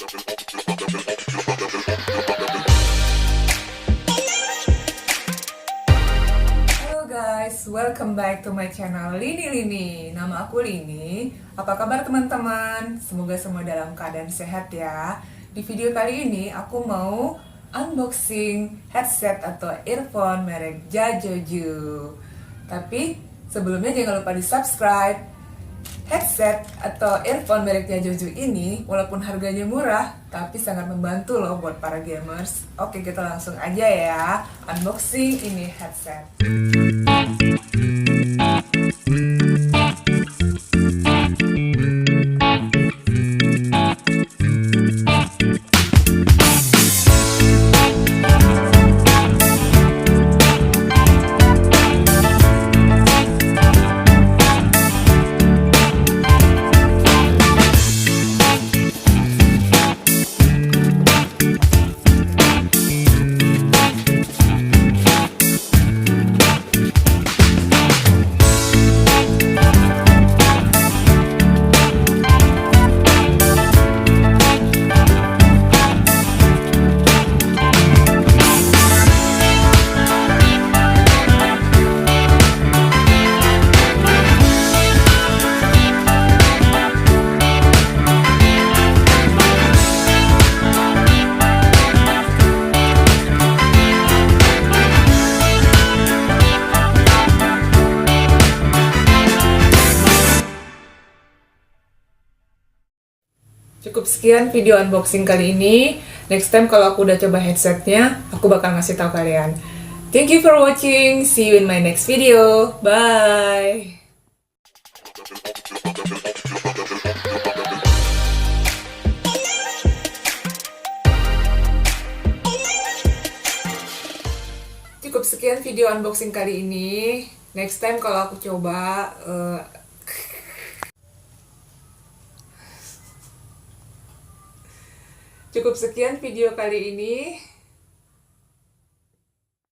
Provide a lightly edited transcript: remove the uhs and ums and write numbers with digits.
Halo guys, welcome back to my channel Lini. Nama aku Lini. Apa kabar teman-teman? Semoga semua dalam keadaan sehat ya. Di video kali ini aku mau unboxing headset atau earphone merek Jajoju. Tapi sebelumnya jangan lupa di subscribe. Headset atau earphone merek Jajoju ini walaupun harganya murah tapi sangat membantu loh buat para gamers. Oke, kita langsung aja ya unboxing ini headset. Cukup sekian video unboxing kali ini. Next time kalau aku udah coba headsetnya, aku bakal ngasih tahu kalian. Thank you for watching. See you in my next video. Bye. Cukup sekian video unboxing kali ini. Next time kalau aku coba Cukup sekian video kali ini.